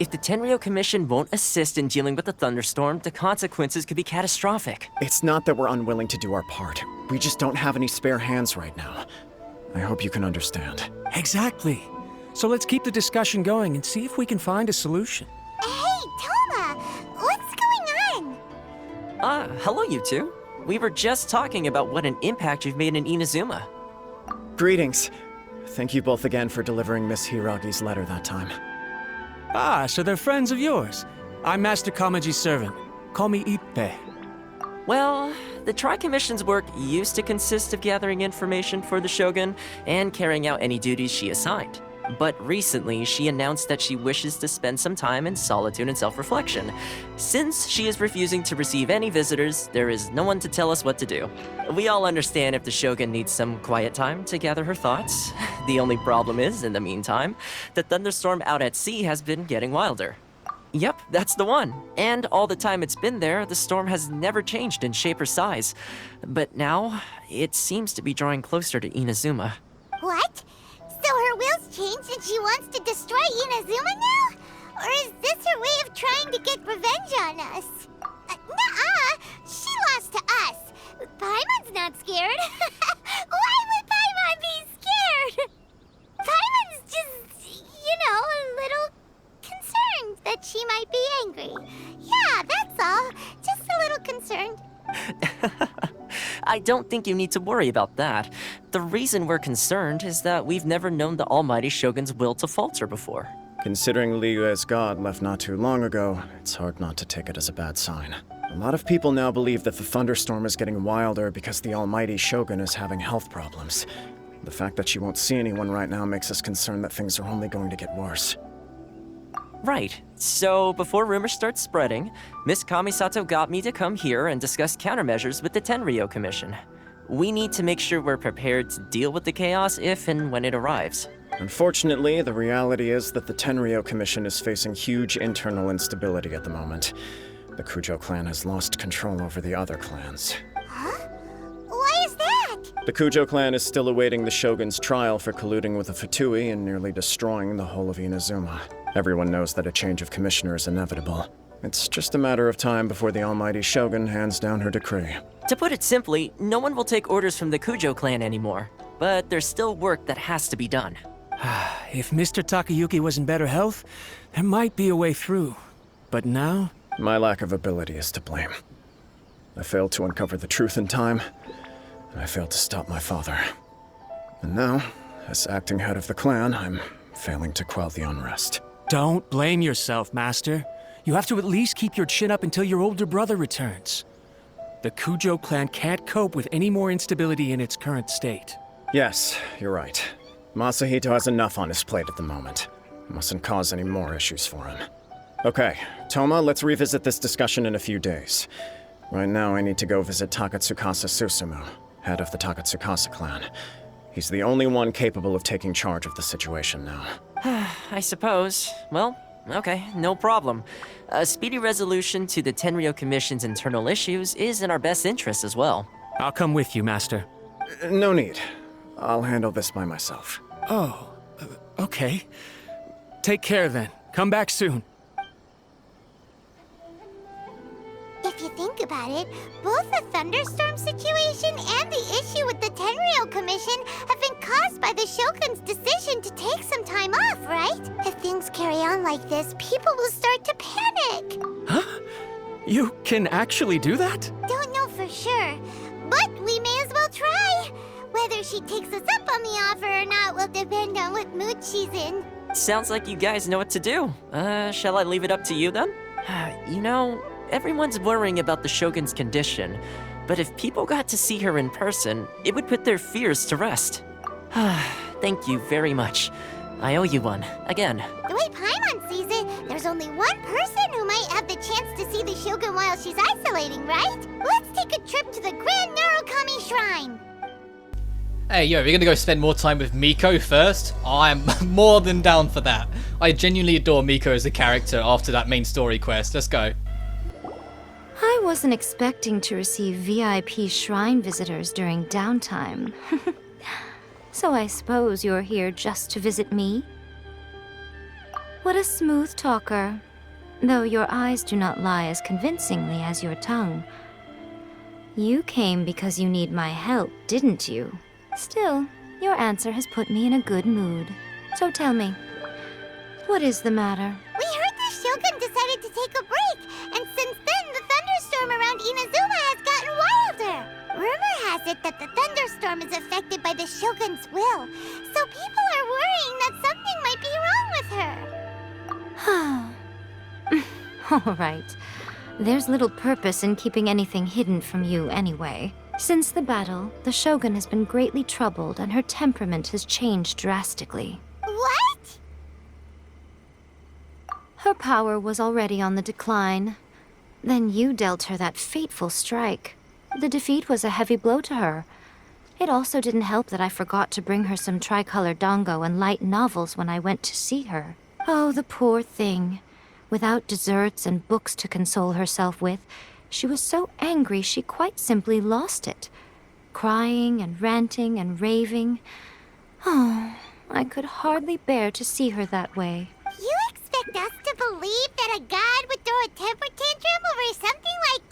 If the Tenryou Commission won't assist in dealing with the thunderstorm, the consequences could be catastrophic. It's not that we're unwilling to do our part. We just don't have any spare hands right now. I hope you can understand. Exactly. So let's keep the discussion going and see if we can find a solution. Hey, Toma! What's going on? Hello you two. We were just talking about what an impact you've made in Inazuma. Greetings. Thank you both again for delivering Miss Hiragi's letter that time. Ah, so they're friends of yours. I'm Master Kamaji's servant. Call me Ippei. Well, the Tri-Commission's work used to consist of gathering information for the Shogun and carrying out any duties she assigned. But recently, she announced that she wishes to spend some time in solitude and self-reflection. Since she is refusing to receive any visitors, there is no one to tell us what to do. We all understand if the Shogun needs some quiet time to gather her thoughts. The only problem is, in the meantime, the thunderstorm out at sea has been getting wilder. Yep, that's the one. And all the time it's been there, the storm has never changed in shape or size. But now, it seems to be drawing closer to Inazuma. What? So her will's changed and she wants to destroy Inazuma now? Or is this her way of trying to get revenge on us? Nuh-uh! She lost to us. Paimon's not scared. Why would Paimon be scared? Paimon's just, a little concerned that she might be angry. Yeah, that's all. Just a little concerned. I don't think you need to worry about that. The reason we're concerned is that we've never known the almighty Shogun's will to falter before. Considering Liyue's god left not too long ago, it's hard not to take it as a bad sign. A lot of people now believe that the thunderstorm is getting wilder because the almighty Shogun is having health problems. The fact that she won't see anyone right now makes us concerned that things are only going to get worse. Right. So, before rumors start spreading, Miss Kamisato got me to come here and discuss countermeasures with the Tenryou Commission. We need to make sure we're prepared to deal with the chaos if and when it arrives. Unfortunately, the reality is that the Tenryou Commission is facing huge internal instability at the moment. The Kujo clan has lost control over the other clans. Huh? Why is that? The Kujo clan is still awaiting the Shogun's trial for colluding with the Fatui and nearly destroying the whole of Inazuma. Everyone knows that a change of commissioner is inevitable. It's just a matter of time before the almighty Shogun hands down her decree. To put it simply, no one will take orders from the Kujo clan anymore. But there's still work that has to be done. If Mr. Takayuki was in better health, there might be a way through. But now? My lack of ability is to blame. I failed to uncover the truth in time, and I failed to stop my father. And now, as acting head of the clan, I'm failing to quell the unrest. Don't blame yourself, Master. You have to at least keep your chin up until your older brother returns. The Kujo clan can't cope with any more instability in its current state. Yes, you're right. Masahito has enough on his plate at the moment. Mustn't cause any more issues for him. Okay, Toma, let's revisit this discussion in a few days. Right now, I need to go visit Takatsukasa Susumu, head of the Takatsukasa clan. He's the only one capable of taking charge of the situation now. I suppose. Well, okay, no problem. A speedy resolution to the Tenryou Commission's internal issues is in our best interest as well. I'll come with you, Master. No need. I'll handle this by myself. Oh, okay. Take care then. Come back soon. If you think about it, both the thunderstorm situation and the issue with the Tenryou Commission have been caused by the Shogun's decision to take some time off, right? If things carry on like this, people will start to panic. Huh? You can actually do that? Don't know for sure, but we may as well try. Whether she takes us up on the offer or not will depend on what mood she's in. Sounds like you guys know what to do. Shall I leave it up to you then? You know, everyone's worrying about the Shogun's condition, but if people got to see her in person, it would put their fears to rest. Thank you very much. I owe you one, again. The way Paimon sees it, there's only one person who might have the chance to see the Shogun while she's isolating, right? Let's take a trip to the Grand Narukami Shrine. Hey, yo, we're gonna go spend more time with Miko first? I'm more than down for that. I genuinely adore Miko as a character after that main story quest. Let's go. I wasn't expecting to receive VIP shrine visitors during downtime. So I suppose you're here just to visit me? What a smooth talker. Though your eyes do not lie as convincingly as your tongue. You came because you need my help, didn't you? Still, your answer has put me in a good mood. So tell me, what is the matter? We heard the Shogun decided to take a break, and since then the thunderstorm around Inazuma has gotten wilder. Rumor has it that the thunderstorm is affected by the Shogun's will, so people are worrying that something might be wrong with her. All right. There's little purpose in keeping anything hidden from you anyway. Since the battle, the Shogun has been greatly troubled and her temperament has changed drastically. What? Her power was already on the decline. Then you dealt her that fateful strike. The defeat was a heavy blow to her. It also didn't help that I forgot to bring her some tricolor dango and light novels when I went to see her. Oh, the poor thing. Without desserts and books to console herself with, she was so angry she quite simply lost it. Crying and ranting and raving. Oh, I could hardly bear to see her that way. You expect us to believe that a god would throw a temper tantrum over something like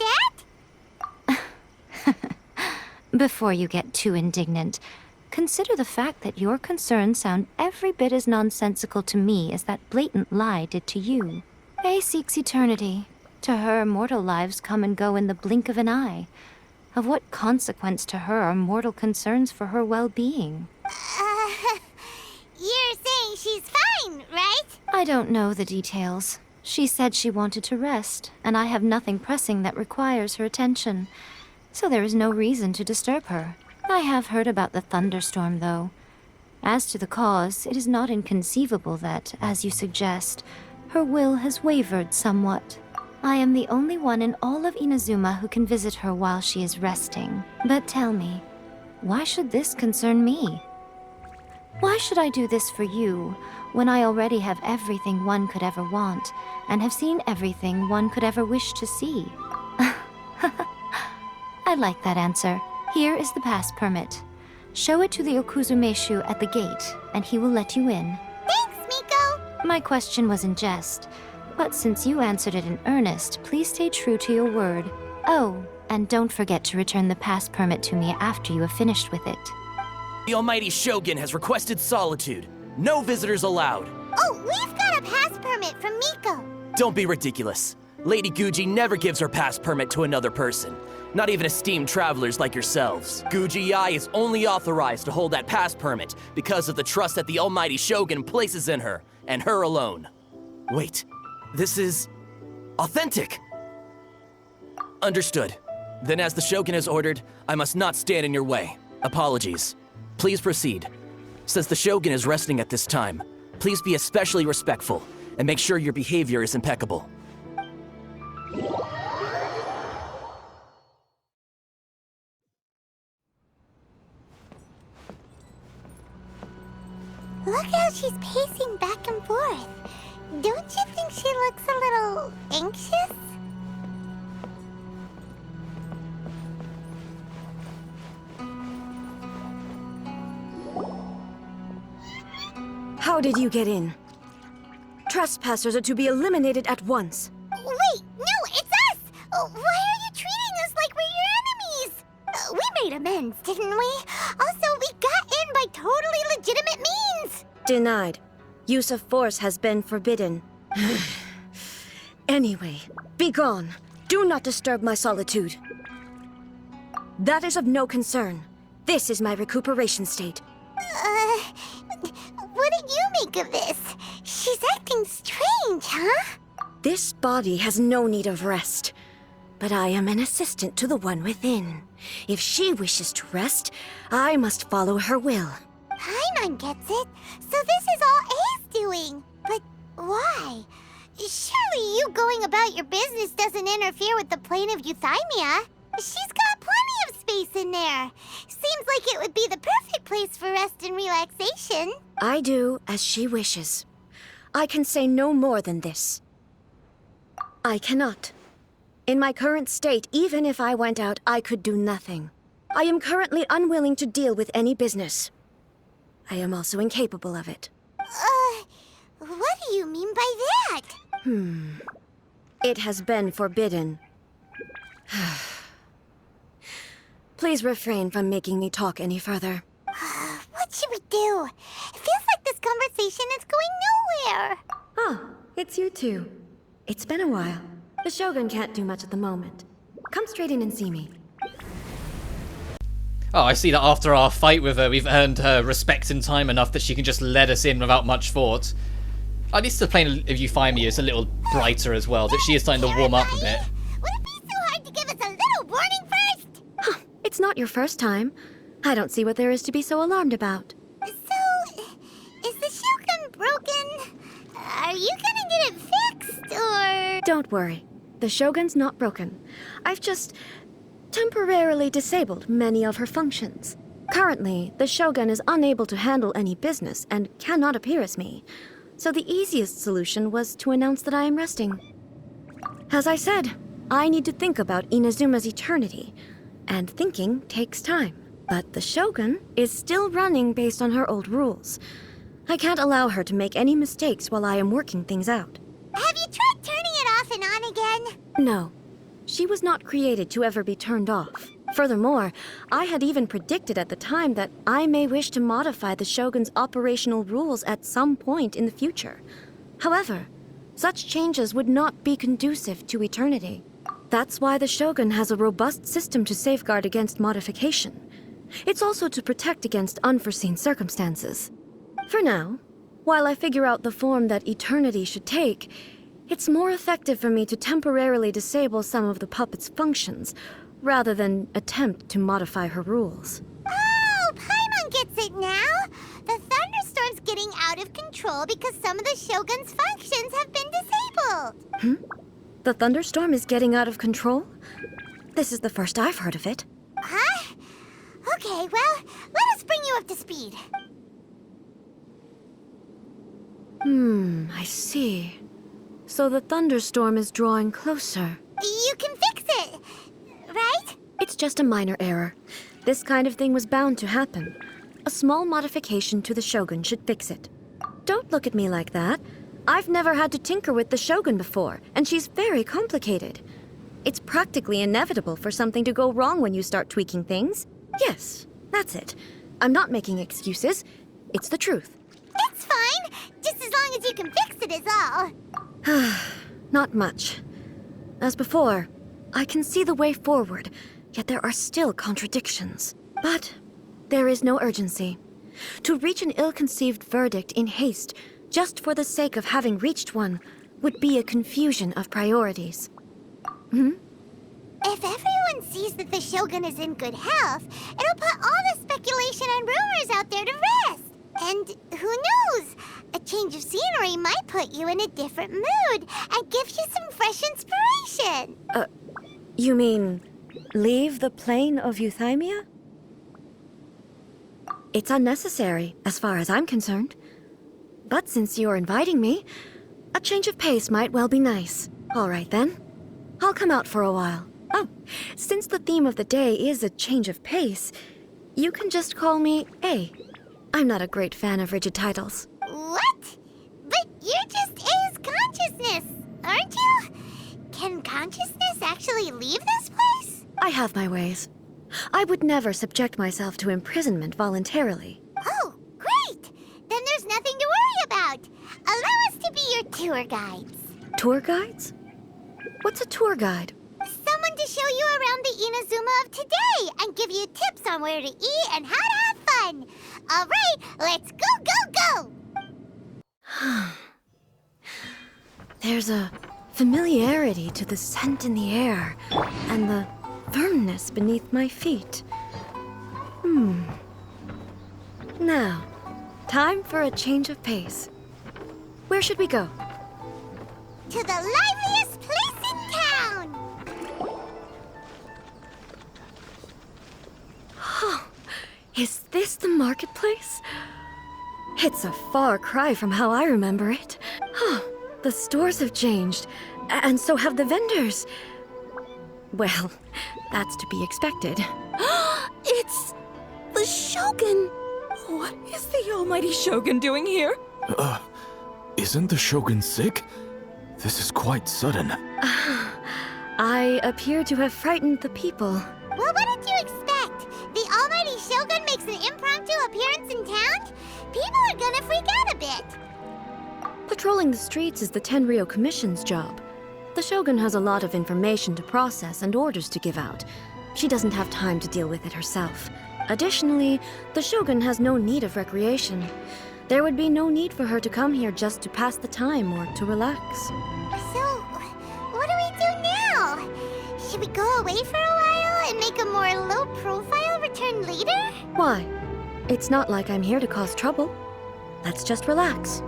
that? Before you get too indignant, consider the fact that your concerns sound every bit as nonsensical to me as that blatant lie did to you. Faye seeks eternity. To her, mortal lives come and go in the blink of an eye. Of what consequence to her are mortal concerns for her well-being? You're saying she's fine, right? I don't know the details. She said she wanted to rest, and I have nothing pressing that requires her attention. So there is no reason to disturb her. I have heard about the thunderstorm, though. As to the cause, it is not inconceivable that, as you suggest, her will has wavered somewhat. I am the only one in all of Inazuma who can visit her while she is resting. But tell me, why should this concern me? Why should I do this for you, when I already have everything one could ever want, and have seen everything one could ever wish to see? I like that answer. Here is the pass permit. Show it to the Okuzumeshu at the gate, and he will let you in. Thanks, Miko! My question was in jest, but since you answered it in earnest, please stay true to your word. Oh, and don't forget to return the pass permit to me after you have finished with it. The almighty Shogun has requested solitude. No visitors allowed. Oh, we've got a pass permit from Miko. Don't be ridiculous. Lady Guji never gives her pass permit to another person. Not even esteemed travelers like yourselves. Guji-ai is only authorized to hold that pass permit because of the trust that the almighty Shogun places in her, and her alone. Wait, this is authentic. Understood. Then as the Shogun has ordered, I must not stand in your way. Apologies. Please proceed. Since the Shogun is resting at this time, please be especially respectful and make sure your behavior is impeccable. Look how she's pacing back and forth. Don't you think she looks a little anxious? How did you get in? Trespassers are to be eliminated at once. Wait, no, it's us! Why are you treating us like we're your enemies? We made amends, didn't we? Also, we got in by totally legitimate means! Denied. Use of force has been forbidden. Anyway, be gone. Do not disturb my solitude. That is of no concern. This is my recuperation state. What do you make of this? She's acting strange, huh? This body has no need of rest. But I am an assistant to the one within. If she wishes to rest, I must follow her will. Paimon gets it. So this is all A's doing. But why? Surely you going about your business doesn't interfere with the plane of euthymia. She's got plenty of space in there. Seems like it would be the perfect place for rest and relaxation. I do as she wishes. I can say no more than this. I cannot. In my current state, even if I went out, I could do nothing. I am currently unwilling to deal with any business. I am also incapable of it. What What do you mean by that? It has been forbidden. Please refrain from making me talk any further. What should we do? It feels like this conversation is going nowhere. Oh, it's you two. It's been a while. The Shogun can't do much at the moment. Come straight in and see me. Oh, I see that after our fight with her, we've earned her respect and time enough that she can just let us in without much thought. At least the plane of Euthymia is a little brighter as well, that she is starting to warm up a bit. Would it be so hard to give us a little warning first? It's not your first time. I don't see what there is to be so alarmed about. So, is the Shogun broken? Are you gonna get it fixed, or...? Don't worry. The Shogun's not broken. I've just temporarily disabled many of her functions. Currently, the Shogun is unable to handle any business and cannot appear as me. So the easiest solution was to announce that I am resting. As I said, I need to think about Inazuma's eternity, and thinking takes time. But the Shogun is still running based on her old rules. I can't allow her to make any mistakes while I am working things out. Have you tried turning it off and on again? No. She was not created to ever be turned off. Furthermore, I had even predicted at the time that I may wish to modify the Shogun's operational rules at some point in the future. However, such changes would not be conducive to eternity. That's why the Shogun has a robust system to safeguard against modification. It's also to protect against unforeseen circumstances. For now, while I figure out the form that eternity should take, it's more effective for me to temporarily disable some of the puppet's functions, rather than attempt to modify her rules. Oh, Paimon gets it now! The thunderstorm's getting out of control because some of the Shogun's functions have been disabled! The thunderstorm is getting out of control? This is the first I've heard of it. Huh? Okay, well, let us bring you up to speed. I see. So the thunderstorm is drawing closer. You can fix it, right? It's just a minor error. This kind of thing was bound to happen. A small modification to the Shogun should fix it. Don't look at me like that. I've never had to tinker with the Shogun before, and she's very complicated. It's practically inevitable for something to go wrong when you start tweaking things. Yes, that's it. I'm not making excuses. It's the truth. It's fine, just as long as you can fix it is all. Not much. As before, I can see the way forward, yet there are still contradictions. But there is no urgency. To reach an ill-conceived verdict in haste, just for the sake of having reached one, would be a confusion of priorities. If everyone sees that the Shogun is in good health, it'll put all the speculation and rumors out there to rest. And who knows? A change of scenery might put you in a different mood and give you some fresh inspiration. You mean leave the plane of Euthymia? It's unnecessary, as far as I'm concerned. But since you're inviting me, a change of pace might well be nice. All right, then. I'll come out for a while. Oh, since the theme of the day is a change of pace, you can just call me A. I'm not a great fan of rigid titles. What? But you're just A's consciousness, aren't you? Can consciousness actually leave this place? I have my ways. I would never subject myself to imprisonment voluntarily. Oh, great! Then there's nothing to worry about. Allow us to be your tour guides. Tour guides? What's a tour guide? Someone to show you around the Inazuma of today and give you tips on where to eat and how to have fun. All right, let's go! There's a familiarity to the scent in the air and the firmness beneath my feet. Now, time for a change of pace. Where should we go? To the liveliest place in town! Is this the marketplace? It's a far cry from how I remember it. The stores have changed, and so have the vendors. Well, that's to be expected. It's the Shogun! What is the almighty Shogun doing here? Isn't the Shogun sick? This is quite sudden. I appear to have frightened the people. Well, what did you expect? The almighty Shogun makes an impromptu appearance in town? People are gonna freak out a bit. Patrolling the streets is the Tenryou Commission's job. The Shogun has a lot of information to process and orders to give out. She doesn't have time to deal with it herself. Additionally, the Shogun has no need of recreation. There would be no need for her to come here just to pass the time or to relax. So, what do we do now? Should we go away for a while and make a more low-profile return later? Why? It's not like I'm here to cause trouble. Let's just relax.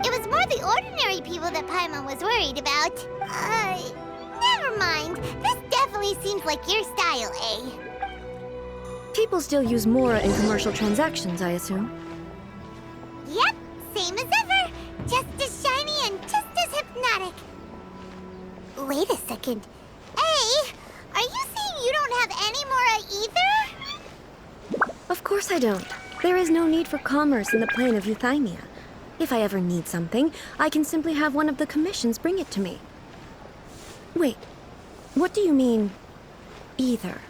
It was more the ordinary people that Paimon was worried about. Never mind. This definitely seems like your style, eh? People still use Mora in commercial transactions, I assume. Yep, same as ever. Just as shiny and just as hypnotic. Wait a second. Hey, are you saying you don't have any Mora either? Of course I don't. There is no need for commerce in the plane of Euthymia. If I ever need something, I can simply have one of the commissions bring it to me. Wait, what do you mean, either?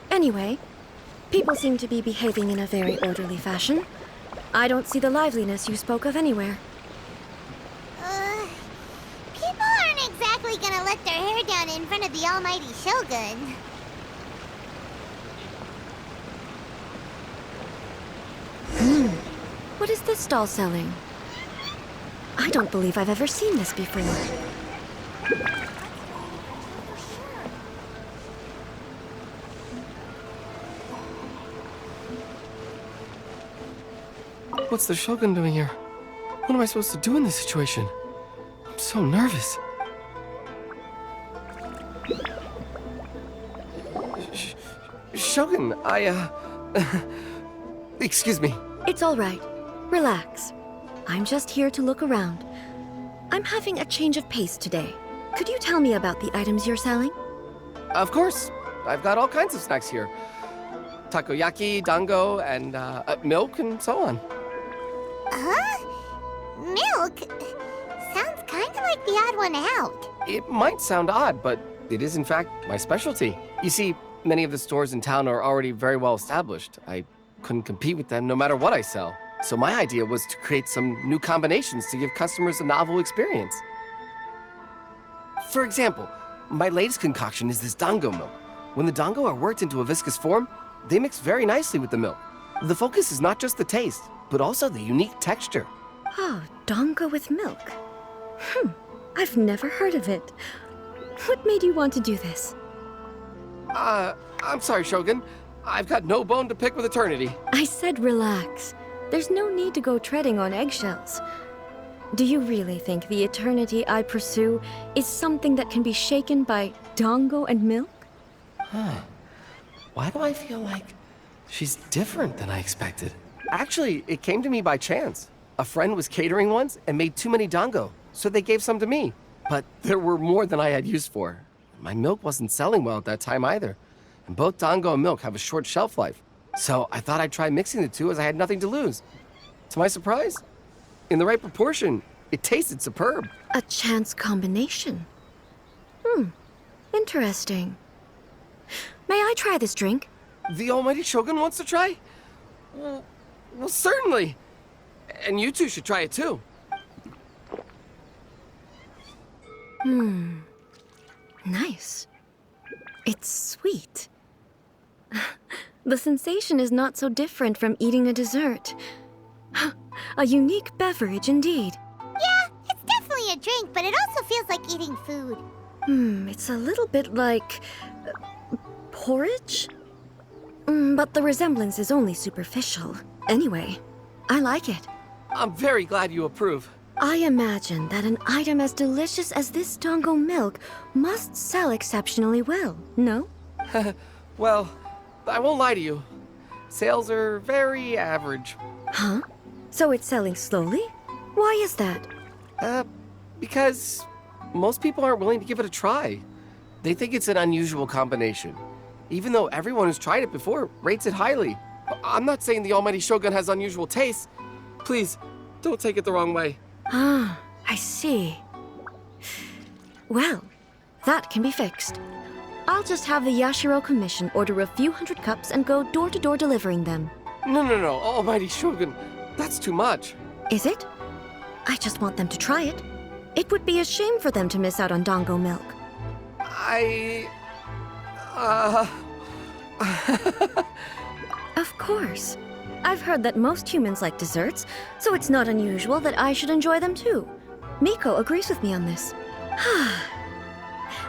Anyway, people seem to be behaving in a very orderly fashion. I don't see the liveliness you spoke of anywhere. People aren't exactly gonna let their hair down in front of the almighty Shogun. What is this stall selling? I don't believe I've ever seen this before. What's the Shogun doing here? What am I supposed to do in this situation? I'm so nervous. Shogun, excuse me. It's all right. Relax. I'm just here to look around. I'm having a change of pace today. Could you tell me about the items you're selling? Of course. I've got all kinds of snacks here. Takoyaki, dango, and milk, and so on. Huh? Milk? Sounds kind of like the odd one out. It might sound odd, but it is in fact my specialty. You see, many of the stores in town are already very well established. I couldn't compete with them no matter what I sell. So my idea was to create some new combinations to give customers a novel experience. For example, my latest concoction is this dango milk. When the dango are worked into a viscous form, they mix very nicely with the milk. The focus is not just the taste, but also the unique texture. Oh, dango with milk. I've never heard of it. What made you want to do this? I'm sorry, Shogun. I've got no bone to pick with eternity. I said relax. There's no need to go treading on eggshells. Do you really think the eternity I pursue is something that can be shaken by dango and milk? Why do I feel like she's different than I expected? Actually, it came to me by chance. A friend was catering once and made too many dango, so they gave some to me. But there were more than I had use for. My milk wasn't selling well at that time either. And both dango and milk have a short shelf life. So I thought I'd try mixing the two as I had nothing to lose. To my surprise, in the right proportion, it tasted superb. A chance combination. Interesting. May I try this drink? The almighty Shogun wants to try? Well, certainly. And you two should try it too. Nice. It's sweet. The sensation is not so different from eating a dessert. A unique beverage indeed. Yeah, it's definitely a drink, but it also feels like eating food. It's a little bit like porridge? But the resemblance is only superficial. Anyway, I like it. I'm very glad you approve. I imagine that an item as delicious as this dango milk must sell exceptionally well, no? Well, I won't lie to you. Sales are very average. Huh? So it's selling slowly? Why is that? Because most people aren't willing to give it a try. They think it's an unusual combination. Even though everyone who's tried it before rates it highly. I'm not saying the almighty Shogun has unusual tastes. Please, don't take it the wrong way. Ah, I see. Well, that can be fixed. I'll just have the Yashiro Commission order a few hundred cups and go door to door delivering them. No, almighty Shogun. That's too much. Is it? I just want them to try it. It would be a shame for them to miss out on dango milk. Of course. I've heard that most humans like desserts, so it's not unusual that I should enjoy them too. Miko agrees with me on this.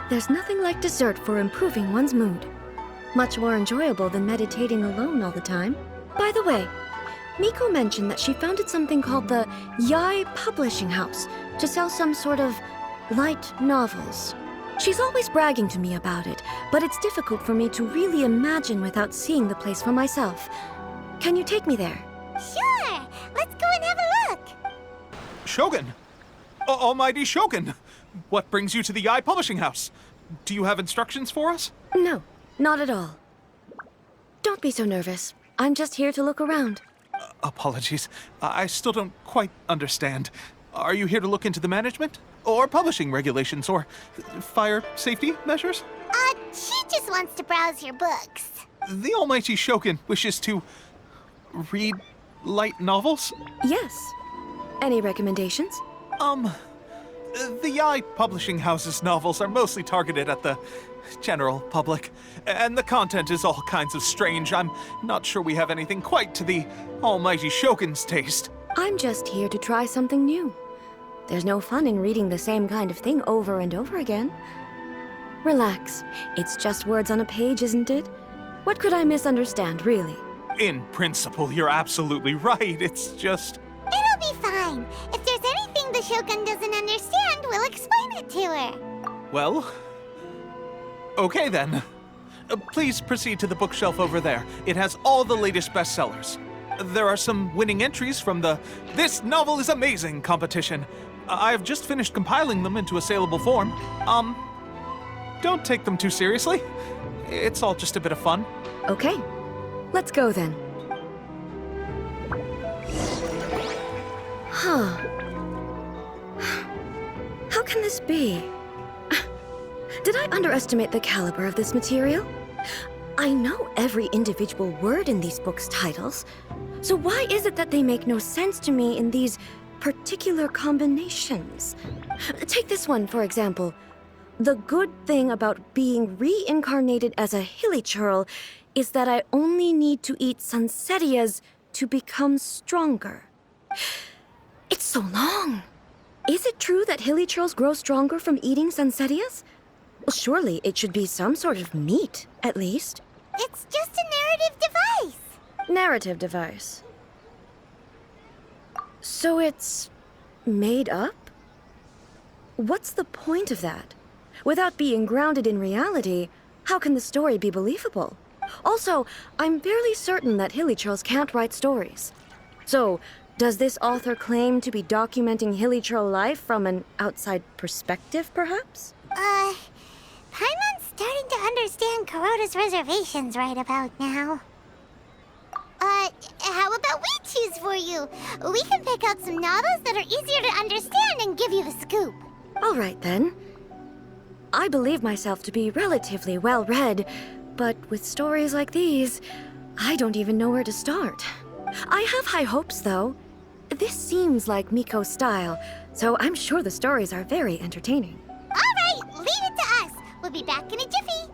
There's nothing like dessert for improving one's mood. Much more enjoyable than meditating alone all the time. By the way, Miko mentioned that she founded something called the Yai Publishing House to sell some sort of light novels. She's always bragging to me about it, but it's difficult for me to really imagine without seeing the place for myself. Can you take me there? Sure! Let's go and have a look! Shogun! Almighty Shogun! What brings you to the Yai Publishing House? Do you have instructions for us? No, not at all. Don't be so nervous. I'm just here to look around. Apologies. I still don't quite understand. Are you here to look into the management? Or publishing regulations? Or fire safety measures? She just wants to browse your books. The Almighty Shogun wishes to read light novels? Yes. Any recommendations? The Yai Publishing House's novels are mostly targeted at the general public, and the content is all kinds of strange. I'm not sure we have anything quite to the Almighty Shogun's taste. I'm just here to try something new. There's no fun in reading the same kind of thing over and over again. Relax. It's just words on a page, isn't it? What could I misunderstand, really? In principle, you're absolutely right. It's just... It'll be fine. If there's anything the Shogun doesn't understand, we'll explain it to her. Well... okay then. Please proceed to the bookshelf over there. It has all the latest bestsellers. There are some winning entries from the This Novel is Amazing competition. I've just finished compiling them into a saleable form. Don't take them too seriously. It's all just a bit of fun. Okay, let's go then. Huh. How can this be? Did I underestimate the caliber of this material? I know every individual word in these books' titles, so why is it that they make no sense to me in these particular combinations? Take this one, for example. The good thing about being reincarnated as a hilly churl is that I only need to eat sunsetias to become stronger. It's so long. Is it true that hilly churls grow stronger from eating sunsetias? Well, surely it should be some sort of meat, at least. It's just a narrative device. Narrative device. So it's made up? What's the point of that? Without being grounded in reality, how can the story be believable? Also, I'm fairly certain that hilly churls can't write stories. So, does this author claim to be documenting hilly churl life from an outside perspective, perhaps? Paimon's starting to understand Kuroda's reservations right about now. How about we choose for you? We can pick out some novels that are easier to understand and give you the scoop. All right, then. I believe myself to be relatively well-read, but with stories like these, I don't even know where to start. I have high hopes, though. This seems like Miko's style, so I'm sure the stories are very entertaining. All right, leave it to us. We'll be back in a jiffy.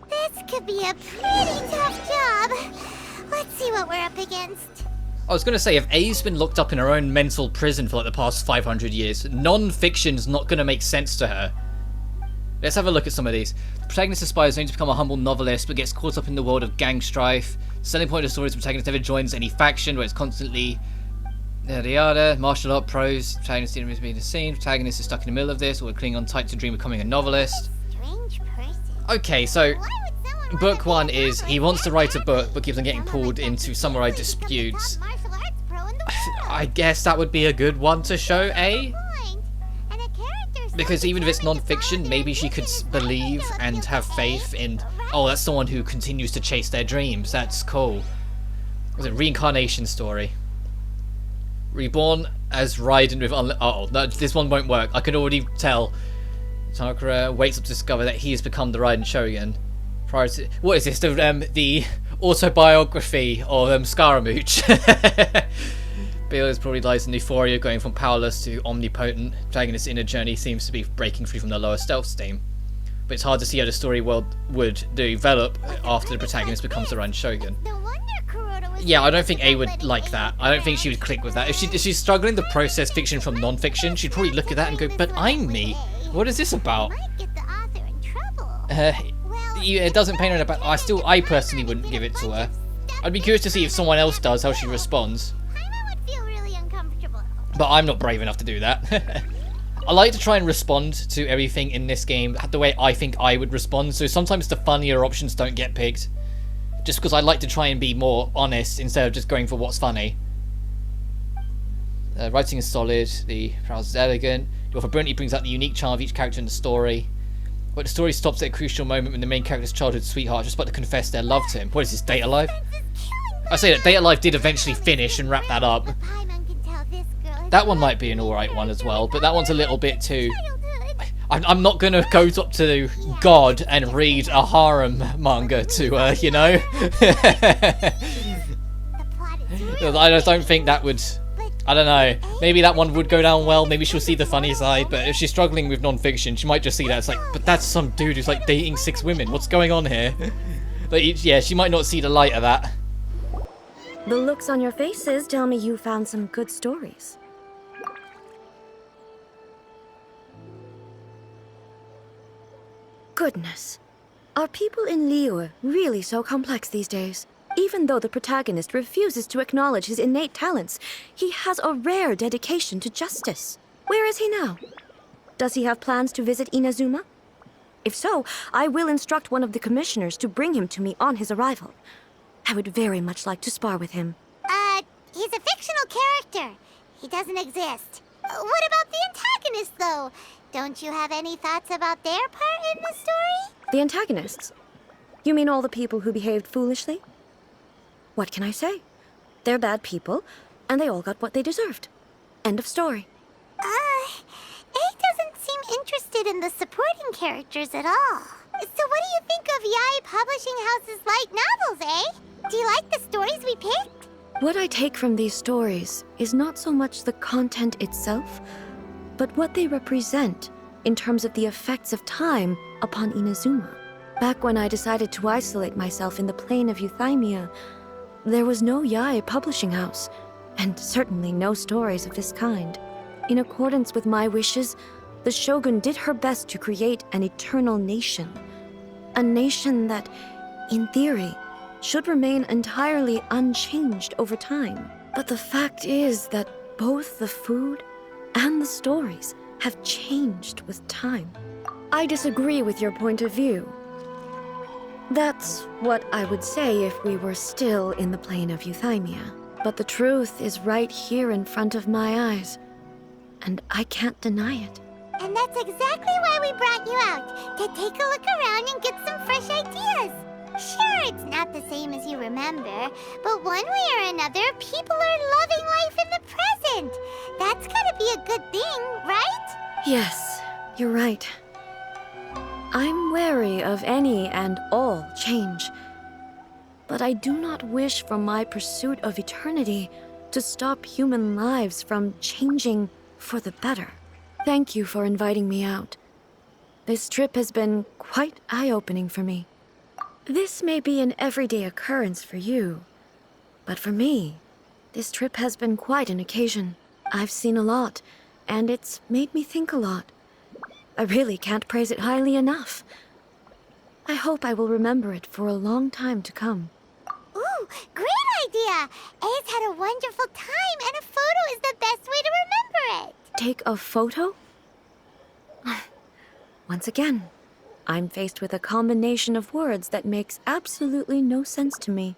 This could be a pretty tough job. Let's see what we're up against. I was going to say, if A's been locked up in her own mental prison for like the past 500 years, non-fiction's not going to make sense to her. Let's have a look at some of these. The protagonist aspires only to become a humble novelist, but gets caught up in the world of gang strife. The selling point of the story is the protagonist never joins any faction, where it's constantly yada yada. Martial art pros. Protagonist is being seen. Protagonist is stuck in the middle of this, or clinging on tight to dream of becoming a novelist. Strange person. Okay, so Why would someone book wanna one be is he wants to write a book, but keeps on getting pulled into samurai disputes. Martial arts pro in the world. I guess that would be a good one to show A. And a character Because even if it's non-fiction, so maybe she could believe and have faith in, oh, that's someone who continues to chase their dreams. That's cool. Was it reincarnation story? Reborn as Raiden with oh, no, this one won't work. I can already tell. Takara wakes up to discover that he has become the Raiden Shogun. Prior to, what is this? The autobiography of Scaramouche. Beelers probably lies in euphoria, going from powerless to omnipotent. Protagonist's inner journey seems to be breaking free from the lower self-esteem. But it's hard to see how the story world would develop after the protagonist becomes the Raiden Shogun. Yeah, I don't think A would like that. I don't think she would click with that. If she's struggling to process fiction from non-fiction, she'd probably look at that and go, but I'm me. What is this about? It doesn't paint her in a bad... I personally wouldn't give it to her. I'd be curious to see if someone else does, how she responds. But I'm not brave enough to do that. I like to try and respond to everything in this game the way I think I would respond, so sometimes the funnier options don't get picked. Just because I like to try and be more honest instead of just going for what's funny. Writing is solid, the prose is elegant, the author brilliantly brings out the unique charm of each character in the story. But the story stops at a crucial moment when the main character's childhood sweetheart is just about to confess their love to him. What is this, Date A Live? I say that Date A Live did eventually finish and wrap that up. That one might be an alright one as well, but that one's a little bit too... I'm not gonna go up to God and read a harem manga to her, you know? I just don't think that would... I don't know. Maybe that one would go down well, maybe she'll see the funny side, but if she's struggling with non-fiction, she might just see that it's like, but that's some dude who's like dating 6 women, what's going on here? But yeah, she might not see the light of that. The looks on your faces tell me you found some good stories. Goodness. Are people in Liyue really so complex these days? Even though the protagonist refuses to acknowledge his innate talents, he has a rare dedication to justice. Where is he now? Does he have plans to visit Inazuma? If so, I will instruct one of the commissioners to bring him to me on his arrival. I would very much like to spar with him. He's a fictional character. He doesn't exist. What about the antagonist, though? Don't you have any thoughts about their part in the story? The antagonists? You mean all the people who behaved foolishly? What can I say? They're bad people, and they all got what they deserved. End of story. A doesn't seem interested in the supporting characters at all. So what do you think of Yae Publishing House's light novels, eh? Do you like the stories we picked? What I take from these stories is not so much the content itself, but what they represent in terms of the effects of time upon Inazuma. Back when I decided to isolate myself in the plane of Euthymia, there was no Yae Publishing House, and certainly no stories of this kind. In accordance with my wishes, the Shogun did her best to create an eternal nation. A nation that, in theory, should remain entirely unchanged over time. But the fact is that both the food and the stories have changed with time. I disagree with your point of view. That's what I would say if we were still in the plane of Euthymia. But the truth is right here in front of my eyes, and I can't deny it. And that's exactly why we brought you out, to take a look around and get some fresh ideas. Sure, it's not the same as you remember, but one way or another, people are loving life in the present. That's gotta be a good thing, right? Yes, you're right. I'm wary of any and all change, but I do not wish for my pursuit of eternity to stop human lives from changing for the better. Thank you for inviting me out. This trip has been quite eye-opening for me. This may be an everyday occurrence for you, but for me, this trip has been quite an occasion. I've seen a lot, and it's made me think a lot. I really can't praise it highly enough. I hope I will remember it for a long time to come. Ooh, great idea! A's had a wonderful time, and a photo is the best way to remember it. Take a photo? Once again, I'm faced with a combination of words that makes absolutely no sense to me.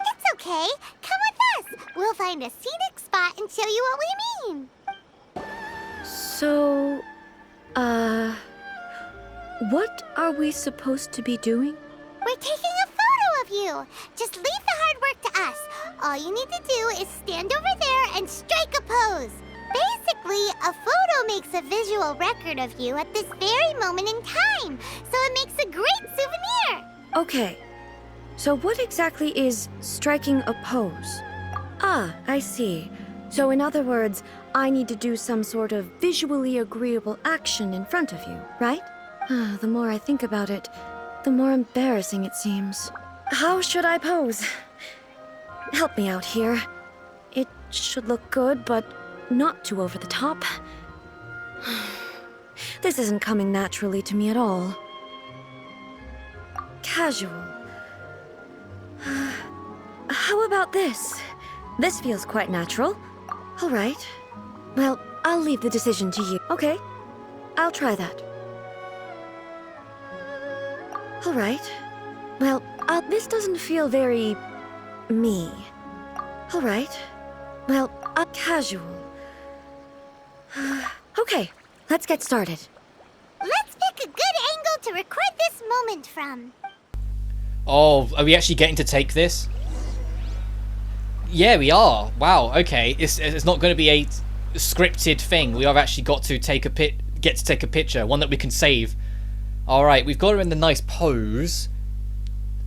It's okay. Come with us. We'll find a scenic spot and show you what we mean. So, what are we supposed to be doing? We're taking a photo of you. Just leave the hard work to us. all you need to do is stand over there and strike a pose. Basically, a photo makes a visual record of you at this very moment in time, so it makes a great souvenir. Okay, so what exactly is striking a pose? Ah, I see. So in other words, I need to do some sort of visually agreeable action in front of you, right? The more I think about it, the more embarrassing it seems. How should I pose? Help me out here. It should look good, but not too over the top. This isn't coming naturally to me at all. Casual. How about this? This feels quite natural. All right. Well, I'll leave the decision to you. Okay, I'll try that. All right. Well, this doesn't feel very me. All right. Well, casual. Okay, let's get started. Let's pick a good angle to record this moment from. Oh, are we actually getting to take this? Yeah, we are. Wow, okay. It's not going to be a scripted thing. We have actually got to take a picture, one that we can save. All right, we've got her in the nice pose.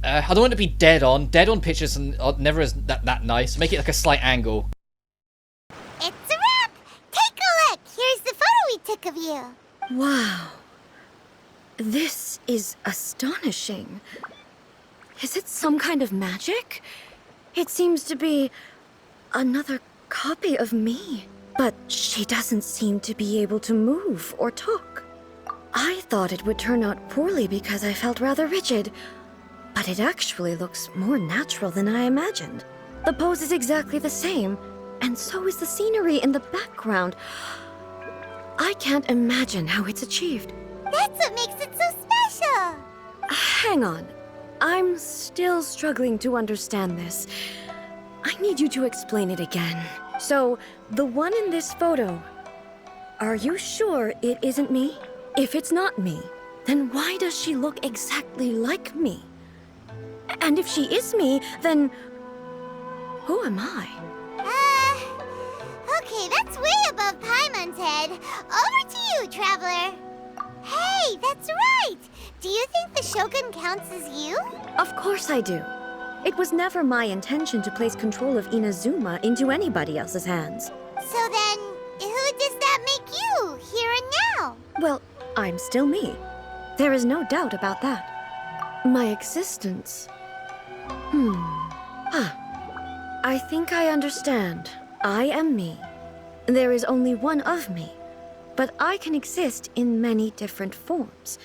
I don't want it to be dead on. Dead on pictures are never as that nice. Make it like a slight angle. It's a wrap! Take a look! Here's the photo we took of you. Wow. This is astonishing. Is it some kind of magic? It seems to be another copy of me. But she doesn't seem to be able to move or talk. I thought it would turn out poorly because I felt rather rigid. But it actually looks more natural than I imagined. The pose is exactly the same, and so is the scenery in the background. I can't imagine how it's achieved. That's what makes it so special. Hang on. I'm still struggling to understand this. I need you to explain it again. So, the one in this photo, are you sure it isn't me? If it's not me, then why does she look exactly like me? And if she is me, then who am I? Okay, that's way above Paimon's head. Over to you, Traveler. Hey, that's right! Do you think the Shogun counts as you? Of course I do. It was never my intention to place control of Inazuma into anybody else's hands. So then, who does that make you, here and now? Well, I'm still me. There is no doubt about that. My existence... I think I understand. I am me. There is only one of me. But I can exist in many different forms.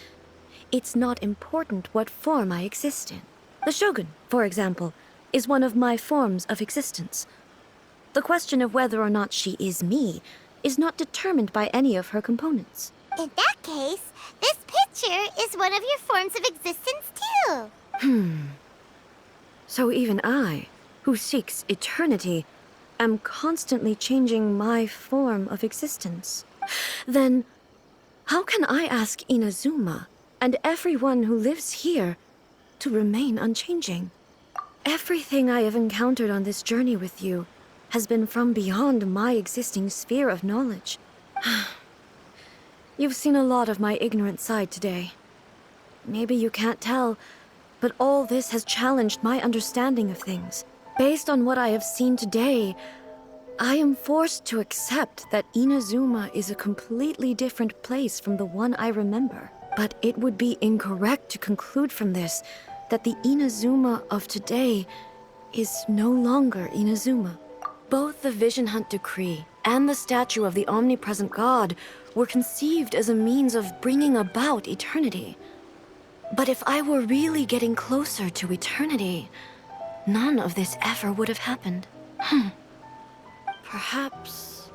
It's not important what form I exist in. The Shogun, for example, is one of my forms of existence. The question of whether or not she is me is not determined by any of her components. In that case, this picture is one of your forms of existence too. So even I, who seeks eternity, am constantly changing my form of existence. Then, how can I ask Inazuma and everyone who lives here to remain unchanging? Everything I have encountered on this journey with you has been from beyond my existing sphere of knowledge. You've seen a lot of my ignorant side today. Maybe you can't tell, but all this has challenged my understanding of things. Based on what I have seen today, I am forced to accept that Inazuma is a completely different place from the one I remember. But it would be incorrect to conclude from this that the Inazuma of today is no longer Inazuma. Both the Vision Hunt Decree and the statue of the omnipresent god were conceived as a means of bringing about eternity. But if I were really getting closer to eternity, none of this ever would have happened. Perhaps...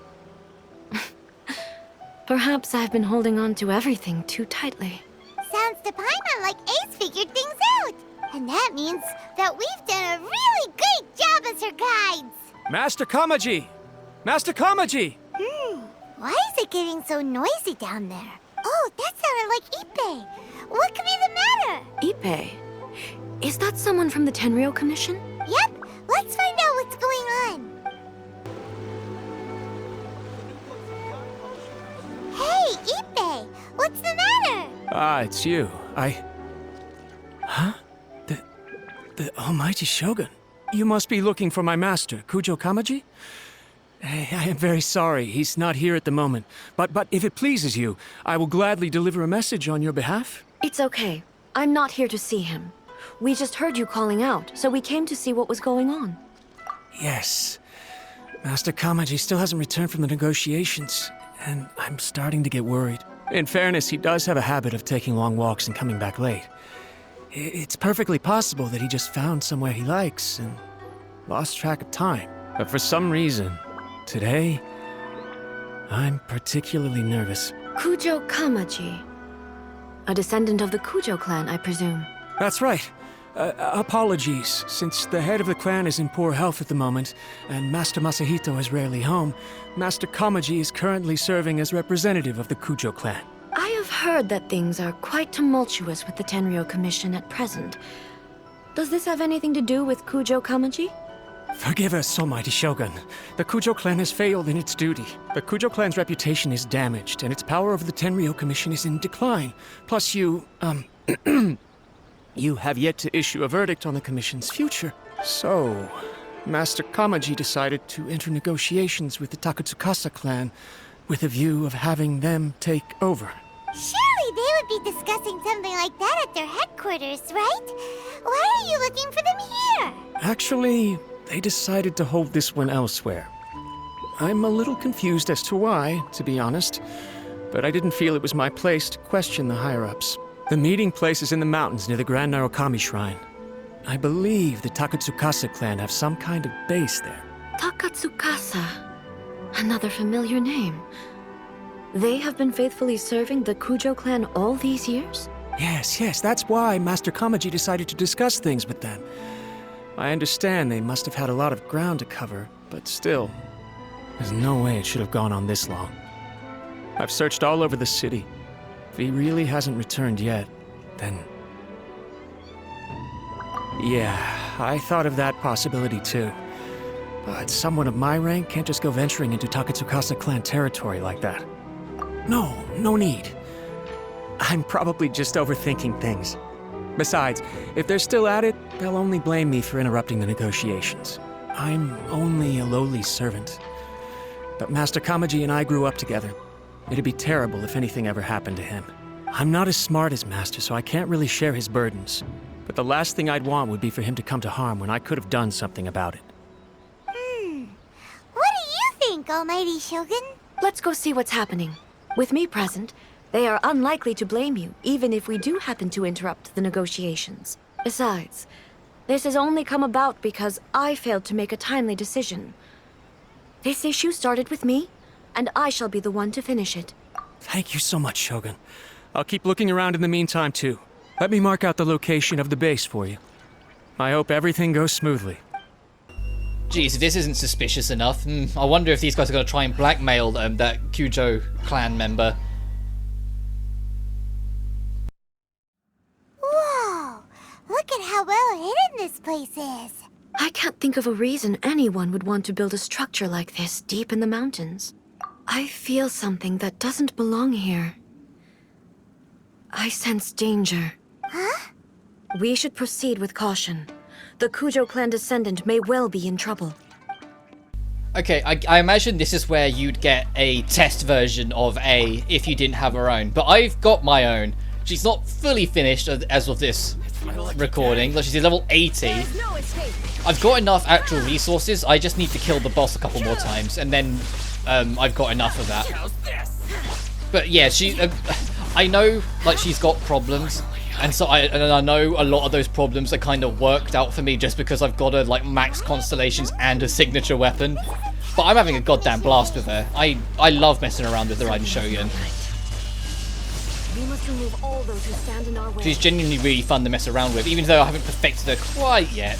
Perhaps I've been holding on to everything too tightly. Sounds to Paimon like Ace figured things out. And that means that we've done a really great job as her guides. Master Kamaji! Master Kamaji! Why is it getting so noisy down there? Oh, that sounded like Ippei. What could be the matter? Ippei? Is that someone from the Tenryou Commission? Yep, let's find out what's going What's the matter? Ah, it's you. Huh? The almighty Shogun. You must be looking for my master, Kujo Kamaji? I am very sorry, he's not here at the moment. But if it pleases you, I will gladly deliver a message on your behalf. It's okay. I'm not here to see him. We just heard you calling out, so we came to see what was going on. Yes. Master Kamaji still hasn't returned from the negotiations, and I'm starting to get worried. In fairness, he does have a habit of taking long walks and coming back late. It's perfectly possible that he just found somewhere he likes and lost track of time. But for some reason, today, I'm particularly nervous. Kujo Kamaji. A descendant of the Kujo clan, I presume. That's right. Apologies, since the head of the clan is in poor health at the moment, and Master Masahito is rarely home, Master Kamaji is currently serving as representative of the Kujo clan. I have heard that things are quite tumultuous with the Tenryo Commission at present. Does this have anything to do with Kujo Kamaji? Forgive us, almighty Shogun. The Kujo clan has failed in its duty. The Kujo clan's reputation is damaged, and its power over the Tenryo Commission is in decline. Plus you have yet to issue a verdict on the Commission's future. So, Master Kamaji decided to enter negotiations with the Takatsukasa clan with a view of having them take over. Surely they would be discussing something like that at their headquarters, right? Why are you looking for them here? Actually, they decided to hold this one elsewhere. I'm a little confused as to why, to be honest, but I didn't feel it was my place to question the higher-ups. The meeting place is in the mountains near the Grand Narukami Shrine. I believe the Takatsukasa clan have some kind of base there. Takatsukasa. Another familiar name. They have been faithfully serving the Kujo clan all these years? Yes, that's why Master Kamaji decided to discuss things with them. I understand they must have had a lot of ground to cover, but still, there's no way it should have gone on this long. I've searched all over the city. If he really hasn't returned yet, then... Yeah, I thought of that possibility too. But someone of my rank can't just go venturing into Takatsukasa clan territory like that. No need. I'm probably just overthinking things. Besides, if they're still at it, they'll only blame me for interrupting the negotiations. I'm only a lowly servant. But Master Kamaji and I grew up together. It'd be terrible if anything ever happened to him. I'm not as smart as Master, so I can't really share his burdens. But the last thing I'd want would be for him to come to harm when I could have done something about it. What do you think, almighty Shogun? Let's go see what's happening. With me present, they are unlikely to blame you, even if we do happen to interrupt the negotiations. Besides, this has only come about because I failed to make a timely decision. This issue started with me, and I shall be the one to finish it. Thank you so much, Shogun. I'll keep looking around in the meantime, too. Let me mark out the location of the base for you. I hope everything goes smoothly. Geez, if this isn't suspicious enough, I wonder if these guys are going to try and blackmail that Kujo clan member. Whoa! Look at how well hidden this place is. I can't think of a reason anyone would want to build a structure like this deep in the mountains. I feel something that doesn't belong here. I sense danger. Huh? We should proceed with caution. The Kujo clan descendant may well be in trouble. Okay, I imagine this is where you'd get a test version of A if you didn't have her own. But I've got my own. She's not fully finished as of this recording. Like, she's level 80. I've got enough actual resources. I just need to kill the boss a couple more times. And then I've got enough of that. But yeah, I know like she's got problems. And so I know a lot of those problems are kind of worked out for me just because I've got like max constellations and a signature weapon. But I'm having a goddamn blast with her. I love messing around with the Raiden Shogun. We must remove all those who stand in our way. She's genuinely really fun to mess around with, even though I haven't perfected her quite yet.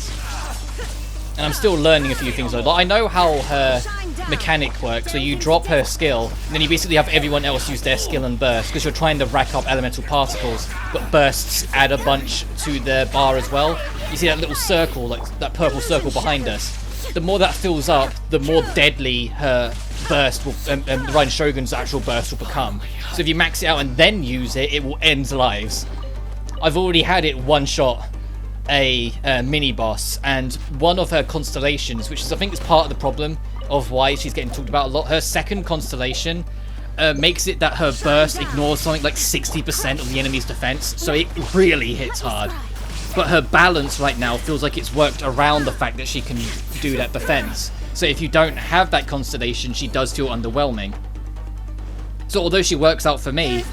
And I'm still learning a few things though. Like, I know how her mechanic works, so you drop her skill, and then you basically have everyone else use their skill and burst, because you're trying to rack up elemental particles, but bursts add a bunch to the bar as well. You see that little circle, like that purple circle behind us? the more that fills up, the more deadly her burst will, the Raiden Shogun's actual burst will become. So if you max it out and then use it, it will end lives. I've already had it one-shot a mini-boss, and one of her constellations, which is I think is part of the problem of why she's getting talked about a lot, her second constellation makes it that her burst ignores something like 60% of the enemy's defense, so it really hits hard. But her balance right now feels like it's worked around the fact that she can do that defense. So if you don't have that constellation, she does feel underwhelming. So although she works out for me,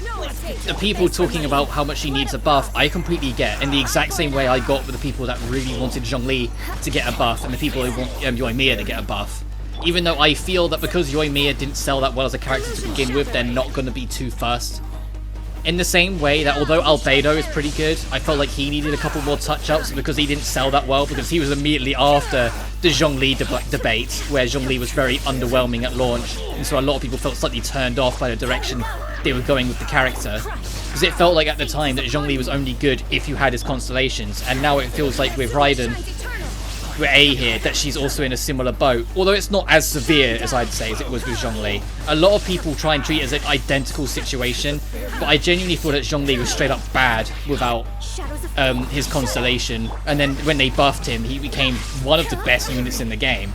the people talking about how much she needs a buff, I completely get, in the exact same way I got with the people that really wanted Zhongli to get a buff and the people who want Yoimiya to get a buff. Even though I feel that because Yoimiya didn't sell that well as a character to begin with, they're not going to be too fussed. In the same way that although Albedo is pretty good, I felt like he needed a couple more touch-ups because he didn't sell that well, because he was immediately after the Zhongli debate, where Zhongli was very underwhelming at launch, and so a lot of people felt slightly turned off by the direction they were going with the character. Because it felt like at the time that Zhongli was only good if you had his constellations, and now it feels like with Raiden, with A here, that she's also in a similar boat, although it's not as severe as I'd say as it was with Zhongli. A lot of people try and treat it as an identical situation, but I genuinely thought that Zhongli was straight up bad without his constellation, and then when they buffed him, he became one of the best units in the game.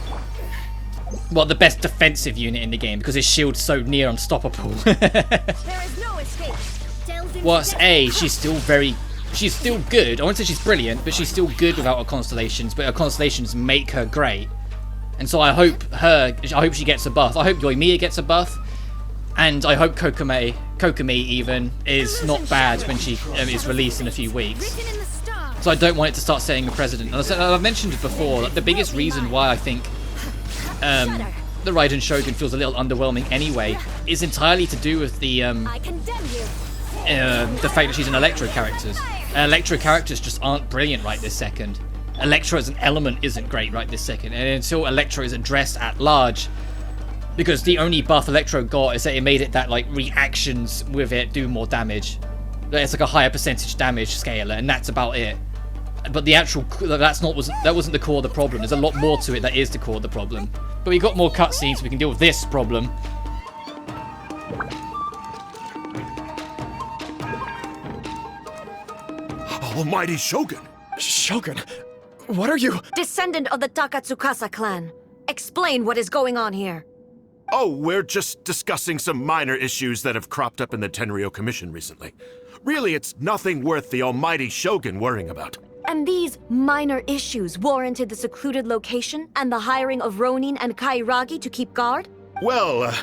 Well, the best defensive unit in the game, because his shield's so near unstoppable. Whilst A, she's still good. I won't say she's brilliant, but she's still good without her constellations, but her constellations make her great. And so I hope she gets a buff. I hope Yoimiya gets a buff, and I hope Kokomi even is not bad when she is released in a few weeks. So I don't want it to start setting a precedent. And I've mentioned it before, that the biggest reason why I think the Raiden Shogun feels a little underwhelming anyway is entirely to do with the fact that she's an Electro character. Electro characters just aren't brilliant right this second. Electro as an element isn't great right this second, and until Electro is addressed at large, because the only buff Electro got is that it made it that like reactions with it do more damage. It's like a higher percentage damage scaler, and that's about it. But the actual that wasn't the core of the problem. There's a lot more to it that is the core of the problem. But we got more cutscenes, so we can deal with this problem. Almighty Shogun! Shogun, what are you? Descendant of the Takatsukasa clan. Explain what is going on here. Oh, we're just discussing some minor issues that have cropped up in the Tenryo Commission recently. Really, it's nothing worth the Almighty Shogun worrying about. And these minor issues warranted the secluded location and the hiring of Ronin and Kairagi to keep guard? Well,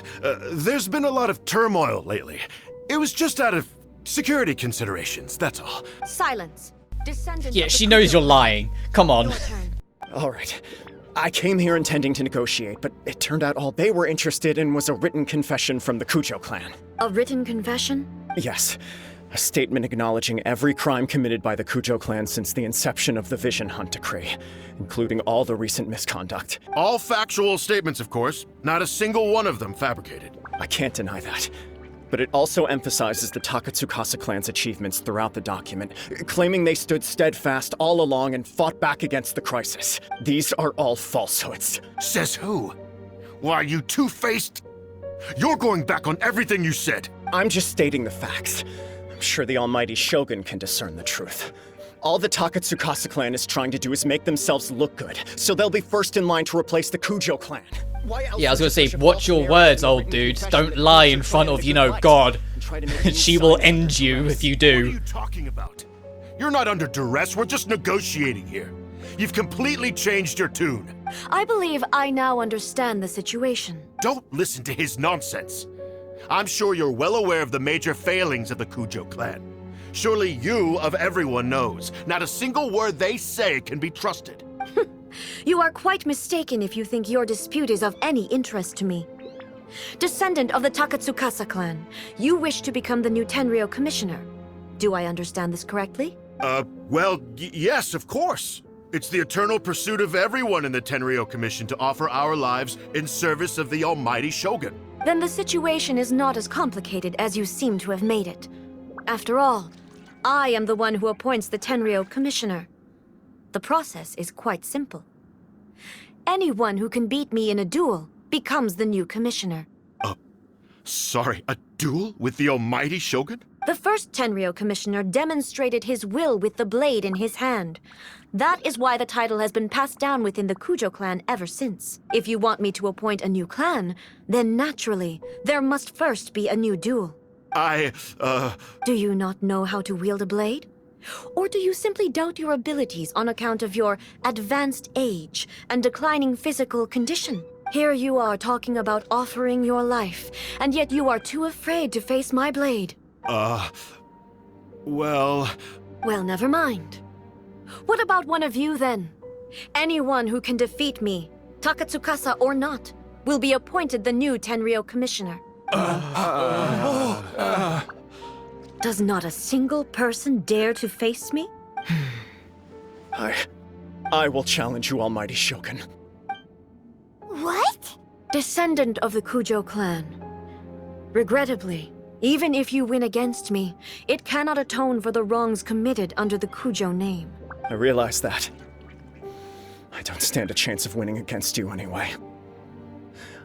there's been a lot of turmoil lately. It was just out of security considerations, that's all. Silence. Descendant Yeah, she knows you're lying. Come on. All right. I came here intending to negotiate, but it turned out all they were interested in was a written confession from the Kujo clan. A written confession? Yes. A statement acknowledging every crime committed by the Kujo clan since the inception of the Vision Hunt Decree, including all the recent misconduct. All factual statements, of course. Not a single one of them fabricated. I can't deny that. But it also emphasizes the Takatsukasa clan's achievements throughout the document, claiming they stood steadfast all along and fought back against the crisis. These are all falsehoods. Says who? Why, you two-faced... You're going back on everything you said. I'm just stating the facts. I'm sure the Almighty Shogun can discern the truth. All the Takatsukasa clan is trying to do is make themselves look good, so they'll be first in line to replace the Kujo clan. Yeah, I was gonna say, watch your words, old dude. Don't lie in front of, God. She will end you if you do. What are you talking about? You're not under duress, we're just negotiating here. You've completely changed your tune. I believe I now understand the situation. Don't listen to his nonsense. I'm sure you're well aware of the major failings of the Kujo clan. Surely you, of everyone, knows. Not a single word they say can be trusted. You are quite mistaken if you think your dispute is of any interest to me. Descendant of the Takatsukasa clan, you wish to become the new Tenryo commissioner. Do I understand this correctly? Well, yes, of course. It's the eternal pursuit of everyone in the Tenryo Commission to offer our lives in service of the Almighty Shogun. Then the situation is not as complicated as you seem to have made it. After all, I am the one who appoints the Tenryo commissioner. The process is quite simple. Anyone who can beat me in a duel becomes the new commissioner. Sorry, a duel with the almighty Shogun? The first Tenryou commissioner demonstrated his will with the blade in his hand. That is why the title has been passed down within the Kujo clan ever since. If you want me to appoint a new clan, then naturally, there must first be a new duel. Do you not know how to wield a blade? Or do you simply doubt your abilities on account of your advanced age and declining physical condition? Here you are talking about offering your life, and yet you are too afraid to face my blade. Well, never mind. What about one of you, then? Anyone who can defeat me, Takatsukasa or not, will be appointed the new Tenryou commissioner. Does not a single person dare to face me? I will challenge you, almighty Shogun. What? Descendant of the Kujo clan. Regrettably, even if you win against me, it cannot atone for the wrongs committed under the Kujo name. I realize that. I don't stand a chance of winning against you anyway.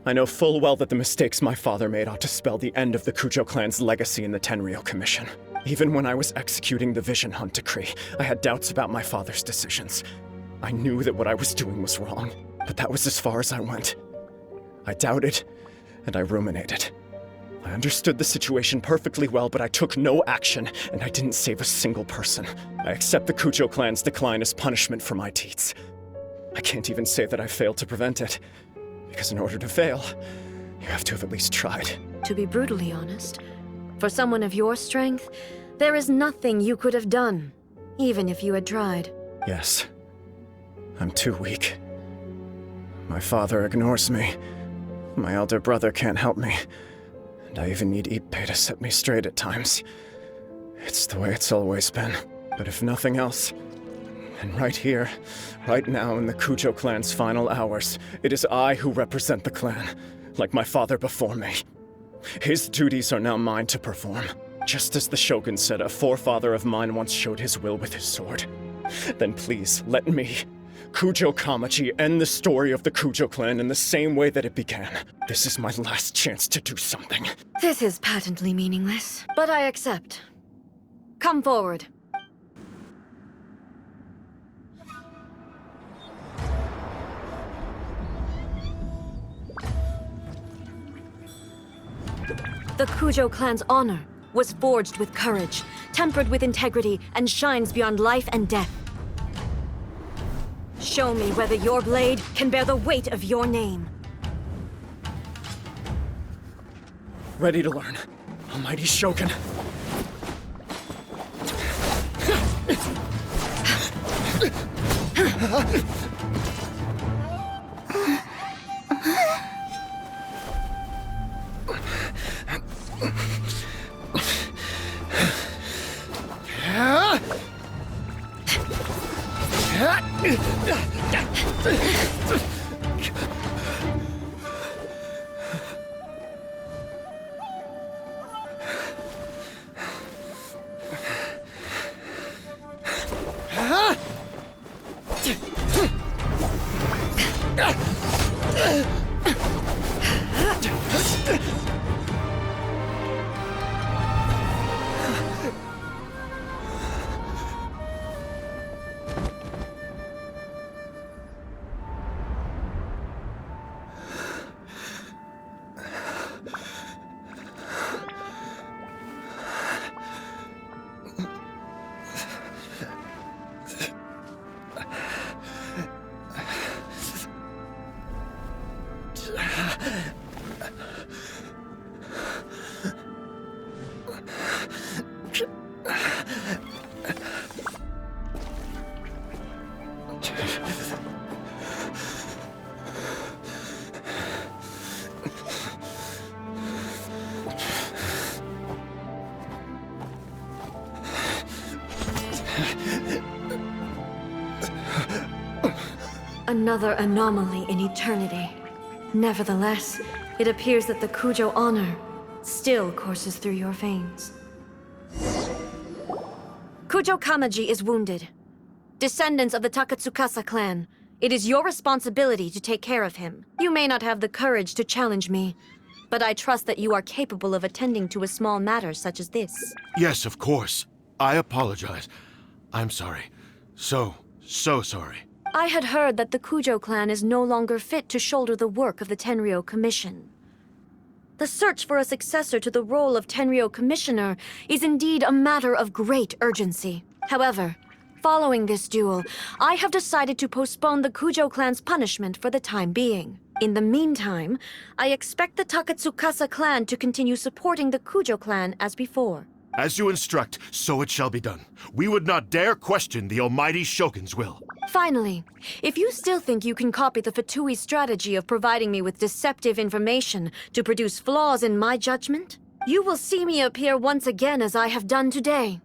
I know full well that the mistakes my father made ought to spell the end of the Kujo clan's legacy in the Tenryou Commission. Even when I was executing the Vision Hunt decree, I had doubts about my father's decisions. I knew that what I was doing was wrong, but that was as far as I went. I doubted, and I ruminated. I understood the situation perfectly well, but I took no action, and I didn't save a single person. I accept the Kujo clan's decline as punishment for my deeds. I can't even say that I failed to prevent it, because in order to fail, you have to have at least tried. To be brutally honest, for someone of your strength, there is nothing you could have done, even if you had tried. Yes. I'm too weak. My father ignores me. My elder brother can't help me. And I even need Ippei to set me straight at times. It's the way it's always been. But if nothing else, and right here, right now in the Kujo clan's final hours, it is I who represent the clan, like my father before me. His duties are now mine to perform. Just as the Shogun said a forefather of mine once showed his will with his sword. Then please, let me, Kujo Kamaji, end the story of the Kujo clan in the same way that it began. This is my last chance to do something. This is patently meaningless, but I accept. Come forward. The Kujo clan's honor was forged with courage, tempered with integrity, and shines beyond life and death. Show me whether your blade can bear the weight of your name. Ready to learn, almighty Shogun. Another anomaly in eternity. Nevertheless, it appears that the Kujo honor still courses through your veins. Kujo Kamaji is wounded. Descendants of the Takatsukasa clan, It is your responsibility to take care of him. You may not have the courage to challenge me, but I trust that you are capable of attending to a small matter such as this. Yes, of course. I apologize. I'm sorry. So sorry. I had heard that the Kujo clan is no longer fit to shoulder the work of the Tenryou Commission. The search for a successor to the role of Tenryou Commissioner is indeed a matter of great urgency. However, following this duel, I have decided to postpone the Kujo clan's punishment for the time being. In the meantime, I expect the Takatsukasa clan to continue supporting the Kujo clan as before. As you instruct, so it shall be done. We would not dare question the almighty Shogun's will. Finally, if you still think you can copy the Fatui strategy of providing me with deceptive information to produce flaws in my judgment, you will see me appear once again as I have done today.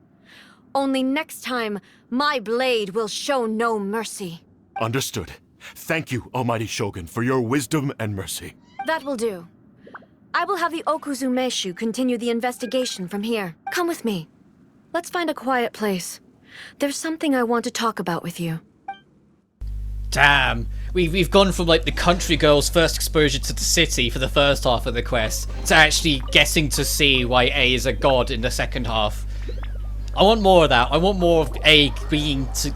Only next time, my blade will show no mercy. Understood. Thank you, almighty Shogun, for your wisdom and mercy. That will do. I will have the Okuzumeshu continue the investigation from here. Come with me. Let's find a quiet place. There's something I want to talk about with you. Damn. We've gone from like the country girl's first exposure to the city for the first half of the quest to actually getting to see why A is a god in the second half. I want more of that. I want more of A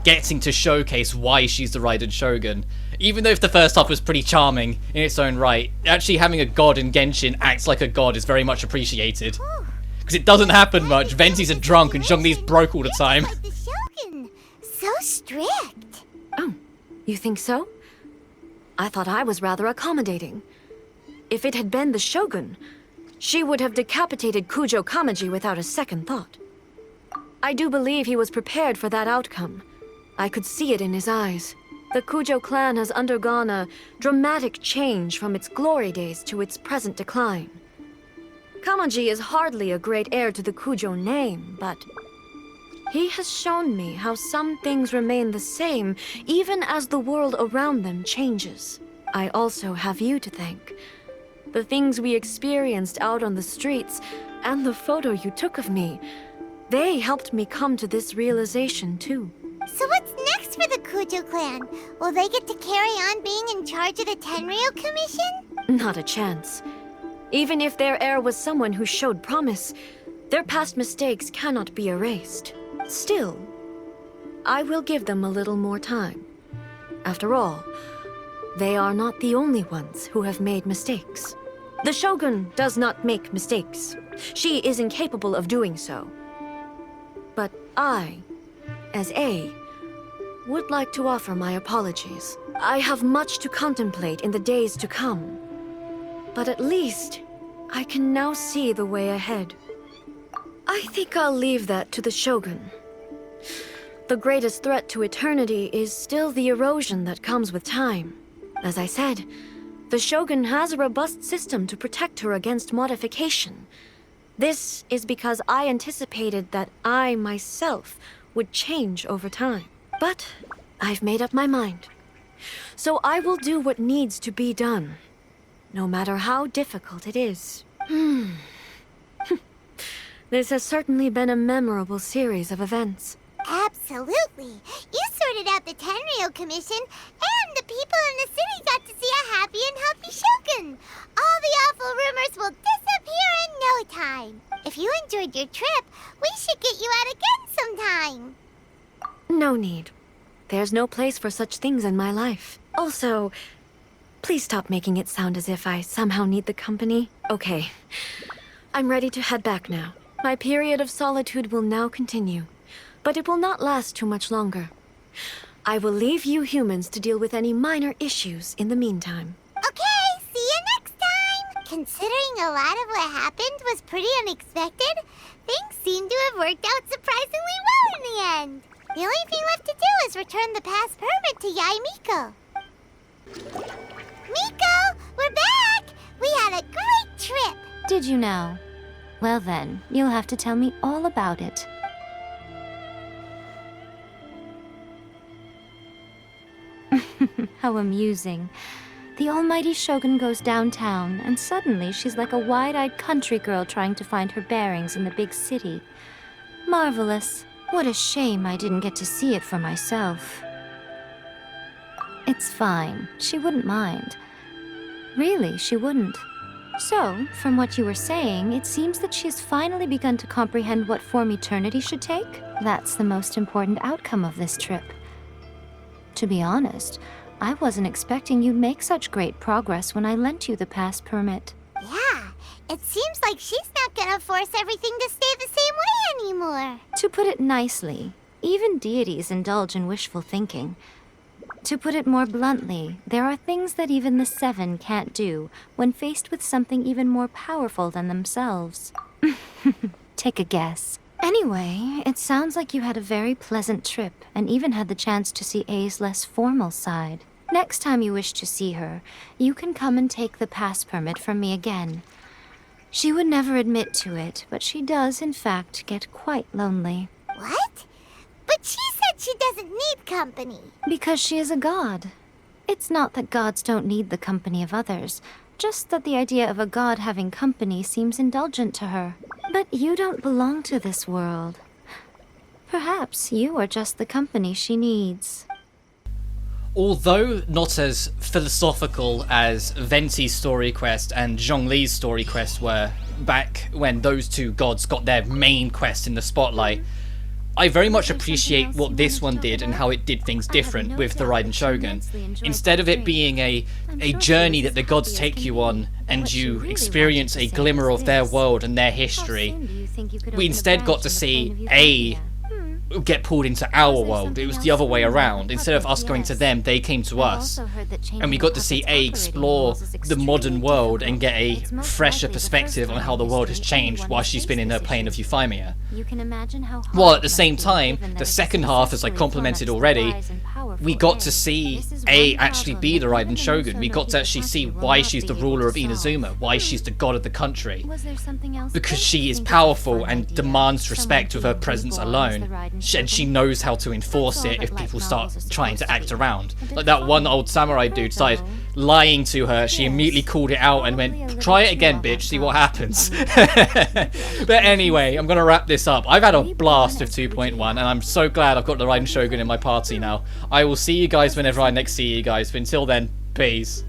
getting to showcase why she's the Raiden Shogun. Even though if the first half was pretty charming in its own right, actually having a god in Genshin acts like a god is very much appreciated. Because it doesn't happen much. Venti's a drunk and Zhongli's broke all the time. Like the Shogun. So strict. Oh, you think so? I thought I was rather accommodating. If it had been the Shogun, she would have decapitated Kujo Kamaji without a second thought. I do believe he was prepared for that outcome. I could see it in his eyes. The Kujo clan has undergone a dramatic change from its glory days to its present decline. Kamaji is hardly a great heir to the Kujo name, but he has shown me how some things remain the same even as the world around them changes. I also have you to thank. The things we experienced out on the streets and the photo you took of me, they helped me come to this realization too. So what's next for the Kujo clan? Will they get to carry on being in charge of the Tenryou Commission? Not a chance. Even if their heir was someone who showed promise, their past mistakes cannot be erased. Still, I will give them a little more time. After all, they are not the only ones who have made mistakes. The Shogun does not make mistakes. She is incapable of doing so. But I, as A, would like to offer my apologies. I have much to contemplate in the days to come. But at least, I can now see the way ahead. I think I'll leave that to the Shogun. The greatest threat to eternity is still the erosion that comes with time. As I said, the Shogun has a robust system to protect her against modification. This is because I anticipated that I myself would change over time. But I've made up my mind. So I will do what needs to be done, no matter how difficult it is. This has certainly been a memorable series of events. Absolutely. You sorted out the Tenryou Commission, and the people in the city got to see a happy and healthy Shogun. All the awful rumors will disappear in no time. If you enjoyed your trip, we should get you out again sometime. No need. There's no place for such things in my life. Also, please stop making it sound as if I somehow need the company. Okay. I'm ready to head back now. My period of solitude will now continue, but it will not last too much longer. I will leave you humans to deal with any minor issues in the meantime. Okay, see you next time! Considering a lot of what happened was pretty unexpected, things seem to have worked out surprisingly well in the end. The only thing left to do is return the pass permit to Yae Miko. Miko, we're back! We had a great trip! Did you now? Well then, you'll have to tell me all about it. How amusing. The almighty Shogun goes downtown, and suddenly she's like a wide-eyed country girl trying to find her bearings in the big city. Marvelous. What a shame I didn't get to see it for myself. It's fine. She wouldn't mind. Really, she wouldn't. So, from what you were saying, it seems that she has finally begun to comprehend what form eternity should take. That's the most important outcome of this trip. To be honest, I wasn't expecting you'd make such great progress when I lent you the pass permit. Yeah, it seems like she's not gonna force everything to stay the same way anymore. To put it nicely, even deities indulge in wishful thinking. To put it more bluntly, there are things that even the Seven can't do when faced with something even more powerful than themselves. Take a guess. Anyway, it sounds like you had a very pleasant trip and even had the chance to see A's less formal side. Next time you wish to see her, you can come and take the pass permit from me again. She would never admit to it, but she does, in fact, get quite lonely. What? But she said she doesn't need company. Because she is a god. It's not that gods don't need the company of others, just that the idea of a god having company seems indulgent to her. But you don't belong to this world. Perhaps you are just the company she needs. Although not as philosophical as Venti's story quest and Zhongli's story quest were back when those two gods got their main quest in the spotlight, I very much appreciate what this one did and how it did things different with the Raiden Shogun. Instead of it being a journey that the gods take you on and you experience a glimmer of their world and their history, we instead got to see A get pulled into our world. It was the other way around. Instead of us going to them, they came to us. And we got to see A explore the modern world and get a fresher perspective on how the world has changed while she's been in her plane of Euphemia. While at the same time, the second half, as I complimented already, we got to see A actually be the Raiden Shogun. We got to actually see why she's the ruler of Inazuma, why she's the god of the country. Because she is powerful and demands respect with her presence alone. And she knows how to enforce it if people start trying to act around. Like that one old samurai dude started lying to her, she immediately called it out and went, try it again, bitch, see what happens. But anyway, I'm gonna wrap this up. I've had a blast of 2.1 and I'm so glad I've got the Raiden Shogun in my party now. I will see you guys whenever I next see you guys, but until then, peace.